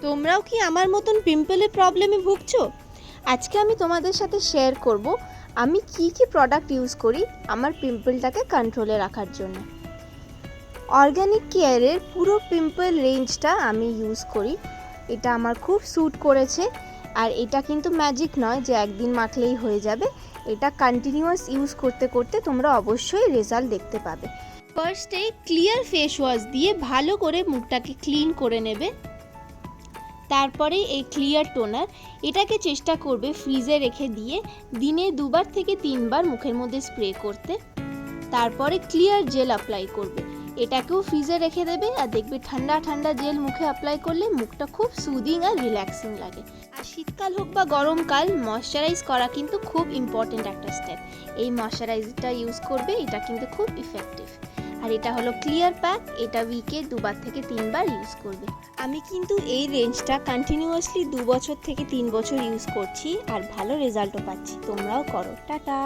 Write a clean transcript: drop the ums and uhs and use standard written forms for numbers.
তোমরাও কি আমার মতন পিম্পলের প্রবলেমে ভুগছো? আজকে আমি তোমাদের সাথে শেয়ার করব আমি কি কি প্রোডাক্ট ইউজ করি আমার পিম্পলটাকে কন্ট্রোলে রাখার জন্য। অর্গানিক কেয়ারের পুরো পিম্পল রেঞ্জটা আমি ইউজ করি। এটা আমার খুব স্যুট করেছে। আর এটা কিন্তু ম্যাজিক নয় যে একদিন মাখলেই হয়ে যাবে। এটা কন্টিনিউয়াস ইউজ করতে করতে তোমরা অবশ্যই রেজাল্ট দেখতে পাবে। ফার্স্টে ক্লিয়ার ফেস ওয়াশ দিয়ে ভালো করে মুখটাকে ক্লিন করে নেবে। তারপরে এই ক্লিয়ার টোনার, এটাকে চেষ্টা করবে ফ্রিজে রেখে দিয়ে দিনে 2বার থেকে 3বার মুখের মধ্যে স্প্রে করতে। তারপরে ক্লিয়ার জেল অ্যাপ্লাই করবে, এটাকেও ফ্রিজে রেখে দেবে। আর দেখবে ঠান্ডা ঠান্ডা জেল মুখে অ্যাপ্লাই করলে মুখটা খুব সুদিং আর রিল্যাক্সিং লাগে। আর শীতকাল হোক বা গরমকাল, ময়শ্চারাইজ করা কিন্তু খুব ইম্পর্টেন্ট একটা স্টেপ। এই ময়শ্চারাইজারটা ইউজ করবে, এটা কিন্তু খুব ইফেক্টিভ। আর এটা হলো ক্লিয়ার প্যাক, এটা উইকে 2বার থেকে 3বার ইউজ করবে। আমি কিন্তু এই রেঞ্জটা কন্টিনিউয়াসলি 2 বছর থেকে 3 বছর ইউজ করছি আর ভালো রেজাল্টও পাচ্ছি। তোমরাও করো। টাটা।